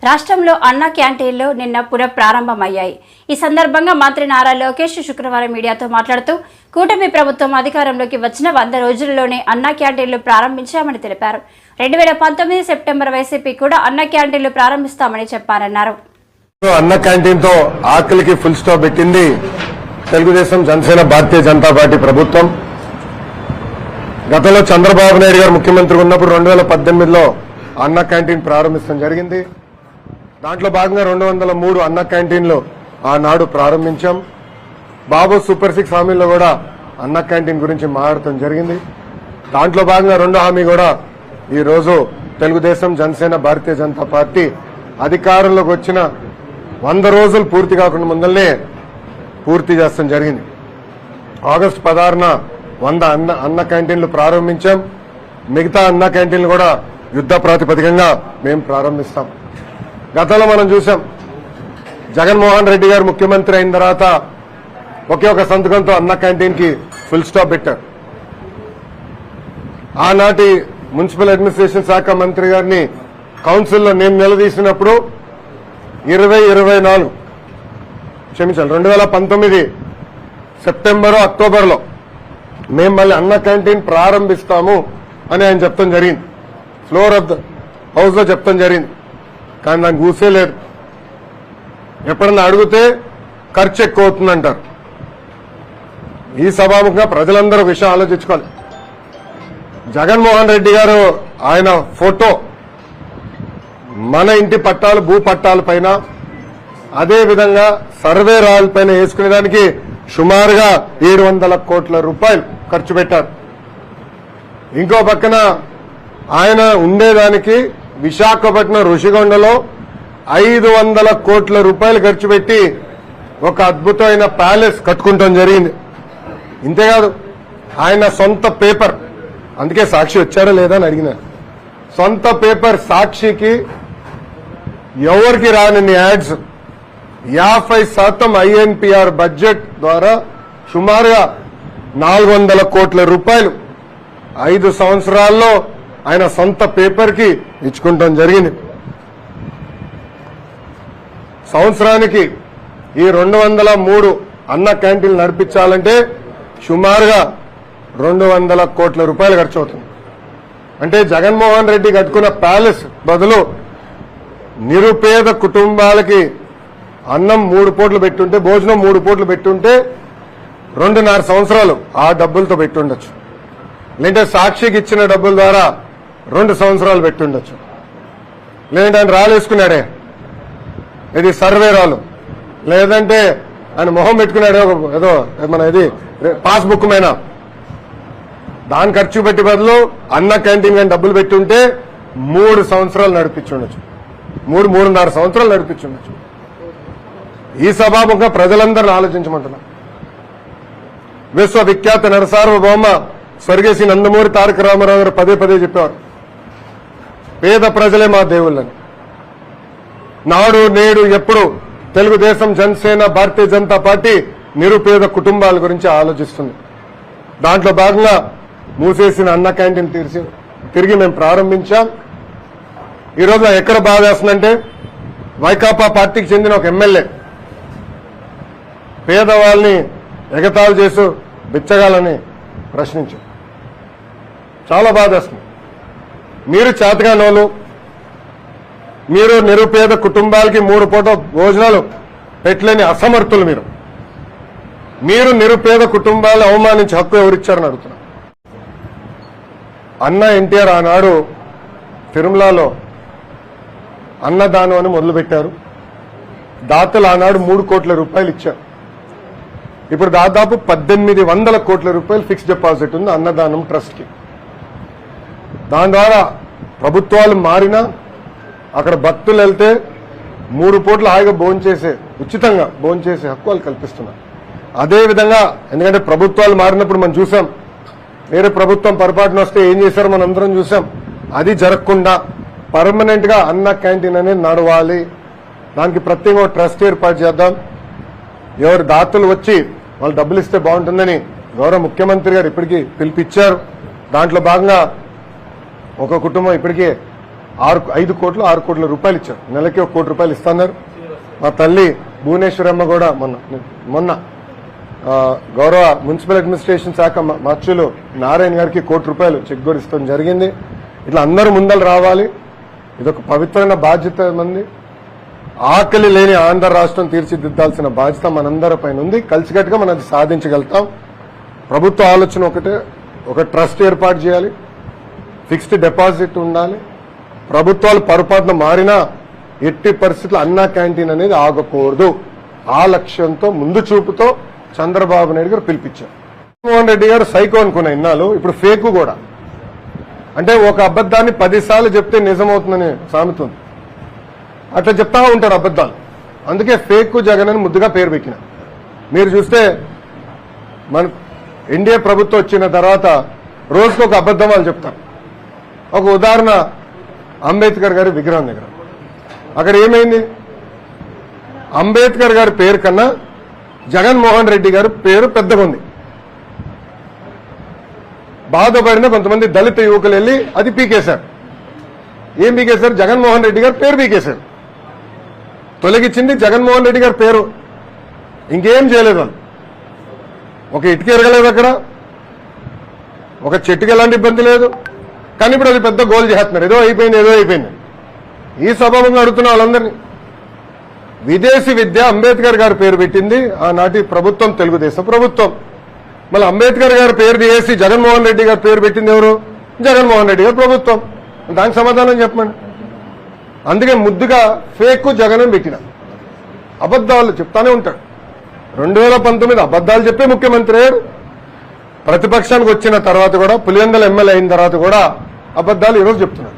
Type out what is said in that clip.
రాష్ట్రంలో అన్న క్యాంటీన్లు నిన్న పునఃప్రారంభమయ్యాయి. ఈ సందర్భంగా మంత్రి నారా లోకేష్ శుక్రవారం మీడియాతో మాట్లాడుతూ కూటమి ప్రభుత్వం అధికారంలోకి వచ్చిన 100 రోజుల్లోనే అన్న క్యాంటీన్లు ప్రారంభించామని తెలిపారు. 2019 సెప్టెంబర్ వైసీపీ కూడా అన్న క్యాంటీన్లు ప్రారంభిస్తామని చెప్పారన్నారు. అన్న క్యాంటీన్ తో ఆకలికి ఫుల్ స్టాప్ పెట్టింది తెలుగుదేశం, జనసేన, భారతీయ జనతా పార్టీ ప్రభుత్వం. గతంలో చంద్రబాబు నాయుడు గారు ముఖ్యమంత్రి ఉన్నప్పుడు 2018లో అన్న క్యాంటీన్ ప్రారంభించడం జరిగింది. దాంట్లో భాగంగా 203 అన్న క్యాంటీన్లు ఆనాడు ప్రారంభించాం. బాబు సూపర్ 6 హామీల్లో కూడా అన్న క్యాంటీన్ గురించి మాట్లాడటం జరిగింది. దాంట్లో భాగంగా 2వ హామీ కూడా ఈ రోజు తెలుగుదేశం, జనసేన, భారతీయ జనతా పార్టీ అధికారంలోకి వచ్చిన 100 రోజులు పూర్తి కాకుండా ముందల్నే పూర్తి చేస్తాం జరిగింది. ఆగస్టు 16న 100 అన్న క్యాంటీన్లు ప్రారంభించాం. మిగతా అన్న క్యాంటీన్లు కూడా యుద్ధ ప్రాతిపదికంగా మేము ప్రారంభిస్తాం. గతంలో మనం చూసాం, జగన్మోహన్ రెడ్డి గారు ముఖ్యమంత్రి అయిన తర్వాత ఒకే ఒక సంతకంతో అన్న క్యాంటీన్ కి ఫుల్ స్టాప్ పెట్టారు. ఆనాటి మున్సిపల్ అడ్మినిస్ట్రేషన్ శాఖ మంత్రి గారిని కౌన్సిల్లో నేను నిలదీసినప్పుడు 2019 సెప్టెంబర్, అక్టోబర్లో మేము మళ్ళీ అన్న క్యాంటీన్ ప్రారంభిస్తాము అని ఆయన చెప్తాం జరిగింది. ఫ్లోర్ ఆఫ్ ద హౌస్ లో చెప్తాం జరిగింది. కానీ నాకు ఊసే లేదు. ఎప్పుడన్నా అడిగితే ఖర్చు ఎక్కువ అవుతుందంటారు. ఈ సభాముఖంగా ప్రజలందరూ విషయం ఆలోచించుకోవాలి. జగన్మోహన్ రెడ్డి గారు ఆయన ఫోటో మన ఇంటి పట్టాలు, భూ పట్టాల పైన, అదేవిధంగా సర్వే రాయల పైన వేసుకునేదానికి సుమారుగా 700 కోట్ల రూపాయలు ఖర్చు పెట్టారు. ఇంకో పక్కన ఆయన ఉండేదానికి విశాఖపట్నం ఋషికొండలో 500 కోట్ల రూపాయలు ఖర్చు పెట్టి ఒక అద్భుతమైన ప్యాలెస్ కట్టుకుంటాం జరిగింది. ఇంతేకాదు, ఆయన సొంత పేపర్, అందుకే సాక్షి వచ్చారా లేదా అని అడిగినారు, సొంత పేపర్ సాక్షికి ఎవరికి రాని యాడ్స్ 50% INPR బడ్జెట్ ద్వారా సుమారుగా 400 కోట్ల రూపాయలు 5 సంవత్సరాల్లో ఆయన సొంత పేపర్ కి ఇచ్చుకుంటాం జరిగింది. సంవత్సరానికి ఈ 203 అన్న క్యాంటీన్లు నడిపించాలంటే సుమారుగా 200 కోట్ల రూపాయలు ఖర్చు అవుతుంది. అంటే జగన్మోహన్ రెడ్డి కట్టుకున్న ప్యాలెస్ బదులు నిరుపేద కుటుంబాలకి అన్నం 3 పూటలు పెట్టుంటే, భోజనం 3 పూటలు పెట్టుంటే 2.5 సంవత్సరాలు ఆ డబ్బులతో పెట్టుండొచ్చు. లేదంటే సాక్షికి ఇచ్చిన డబ్బుల ద్వారా 2 సంవత్సరాలు పెట్టుండొచ్చు. లేదంటే ఆయన రాలేసుకున్నాడే, ఇది సర్వే రాలు, లేదంటే ఆయన మొహం పెట్టుకున్నాడే ఏదో మన ఇది పాస్బుక్ మైన, దాని ఖర్చు పెట్టి బదులు అన్న క్యాంటీన్ కానీ డబ్బులు పెట్టుంటే 3 సంవత్సరాలు నడిపించుండొచ్చు, 3.5 సంవత్సరాలు నడిపించుండొచ్చు. ఈ సభాముఖంగా ప్రజలందరినీ ఆలోచించమంటున్నా. విశ్వవిఖ్యాత నరసార్వభౌమ స్వర్గీయ నందమూరి తారక రామారావు గారు పదే చెప్పారు, పేద ప్రజలే మా దేవుళ్ళని. నాడు నేడు ఎప్పుడు తెలుగుదేశం, జనసేన, భారతీయ జనతా పార్టీ నిరుపేద కుటుంబాల గురించి ఆలోచిస్తుంది. దాంట్లో భాగంగా మూసేసిన అన్న క్యాంటీన్ తిరిగి మేము ప్రారంభించాం. ఈరోజు ఎక్కడ బాధ వేస్తుందంటే, వైకాపా పార్టీకి చెందిన ఒక ఎమ్మెల్యే పేదవాళ్ళని ఎగతాళి చేస్తూ బిచ్చగాలని ప్రశ్నించారు. చాలా బాధ వేస్తుంది. మీరు చేతగానోళ్ళు, మీరు నిరుపేద కుటుంబాలకి 3 పూట భోజనాలు పెట్టలేని అసమర్థులు. మీరు నిరుపేద కుటుంబాలను అవమానించే హక్కు ఎవరిచ్చారని అడుగుతున్నారు. అన్న ఎన్టీఆర్ ఆనాడు తిరుమలలో అన్నదానం అని మొదలుపెట్టారు. దాతలు ఆనాడు 3 కోట్ల రూపాయలు ఇచ్చారు. ఇప్పుడు దాదాపు 1800 కోట్ల రూపాయలు ఫిక్స్డ్ డిపాజిట్ ఉంది అన్నదానం ట్రస్ట్ కి. దాని ద్వారా ప్రభుత్వాలు మారినా అక్కడ భక్తులు వెళ్తే 3 పూటలు హాయిగా ఉచితంగా భోంచేసే హక్కు వాళ్ళు కల్పిస్తున్నారు. అదేవిధంగా, ఎందుకంటే ప్రభుత్వాలు మారినప్పుడు మనం చూసాం, వేరే ప్రభుత్వం పొరపాటున వస్తే ఏం చేశారో మనం అందరం చూసాం. అది జరగకుండా పర్మనెంట్ గా అన్న క్యాంటీన్ అనేది నడవాలి. దానికి ప్రత్యేకంగా ట్రస్ట్ ఏర్పాటు చేద్దాం. ఎవరు దాతలు వచ్చి వాళ్ళు డబ్బులు ఇస్తే బాగుంటుందని గౌరవ ముఖ్యమంత్రి గారు ఇప్పటికీ పిలిపిచ్చారు. దాంట్లో భాగంగా ఒక కుటుంబం ఇప్పటికే 5 కోట్లు 6 కోట్ల రూపాయలు ఇచ్చారు. నెలకి 1 కోటి రూపాయలు ఇస్తున్నారు. మా తల్లి భువనేశ్వరమ్మ కూడా మొన్న గౌరవ మున్సిపల్ అడ్మినిస్ట్రేషన్ శాఖ మార్చులు నారాయణ గారికి 1 కోటి రూపాయలు చెక్ కూడా ఇస్తాం జరిగింది. ఇట్లా అందరూ ముందలు రావాలి. ఇదొక పవిత్రమైన బాధ్యత మంది. ఆకలి లేని ఆంధ్ర రాష్ట్రం తీర్చిదిద్దాల్సిన బాధ్యత మనందరి పైన ఉంది. కలిసికట్టుగా మనం అది సాధించగలుగుతాం. ప్రభుత్వ ఆలోచన ఒకటే, ఒక ట్రస్ట్ ఏర్పాటు చేయాలి, ఫిక్స్డ్ డిపాజిట్ ఉండాలి. ప్రభుత్వాలు పొరపాటున మారినా ఎట్టి పరిస్థితుల్లో అన్నా క్యాంటీన్ అనేది ఆగకూడదు. ఆ లక్ష్యంతో ముందు చూపుతో చంద్రబాబు నాయుడు గారు పిలిపించారు. జగన్మోహన్ రెడ్డి గారు సైకో అనుకున్న ఇన్నాళ్ళు, ఇప్పుడు ఫేకు కూడా. అంటే ఒక అబద్ధాన్ని 10 సార్లు చెప్తే నిజమవుతుందని సామెత ఉంది. అట్లా చెప్తా ఉంటారు అబద్ధాలు. అందుకే ఫేక్ జగన్ అని ముద్దుగా పేరు పెట్టిన. మీరు చూస్తే మన ఎన్డీఏ ప్రభుత్వం వచ్చిన తర్వాత రోజుకు ఒక అబద్ధం వాళ్ళు చెప్తారు. ఒక ఉదాహరణ, అంబేద్కర్ గారి విగ్రహం దగ్గర అక్కడ ఏమైంది? అంబేద్కర్ గారి పేరు కన్నా జగన్మోహన్ రెడ్డి గారి పేరు పెద్దగా ఉంది. బాధపడిన కొంతమంది దళిత యువకులు వెళ్ళి అది పీకేశారు. ఏం పీకేశారు? జగన్మోహన్ రెడ్డి గారి పేరు పీకేశారు. తొలగించింది జగన్మోహన్ రెడ్డి గారి పేరు, ఇంకేం చేయలేదు వాళ్ళు. ఒక ఇటుక ఎరగలేదు అక్కడ, ఒక చెట్టుకి ఎలాంటి ఇబ్బంది లేదు. కానీ ఇప్పుడు అది పెద్ద గోల్ చేస్తున్నారు. ఏదో అయిపోయింది. ఈ సభలో అడుగుతున్న వాళ్ళందరినీ, విదేశీ విద్య అంబేద్కర్ గారి పేరు పెట్టింది ఆనాటి ప్రభుత్వం, తెలుగుదేశం ప్రభుత్వం. మళ్ళీ అంబేద్కర్ గారి పేరు తీసి జగన్మోహన్ రెడ్డి గారి పేరు పెట్టింది ఎవరు? జగన్మోహన్ రెడ్డి గారి ప్రభుత్వం. దానికి సమాధానం చెప్పండి. అందుకే ముద్దుగా ఫేక్ జగన్ అని పెట్టిన. అబద్దాలు చెప్తానే ఉంటాడు. 2019 అబద్దాలు చెప్పే ముఖ్యమంత్రి అయ్యారు. ప్రతిపక్షానికి వచ్చిన తర్వాత కూడా, పులివెందుల ఎమ్మెల్యే అయిన తర్వాత కూడా అబద్దాలు ఈరోజు చెప్తున్నారు.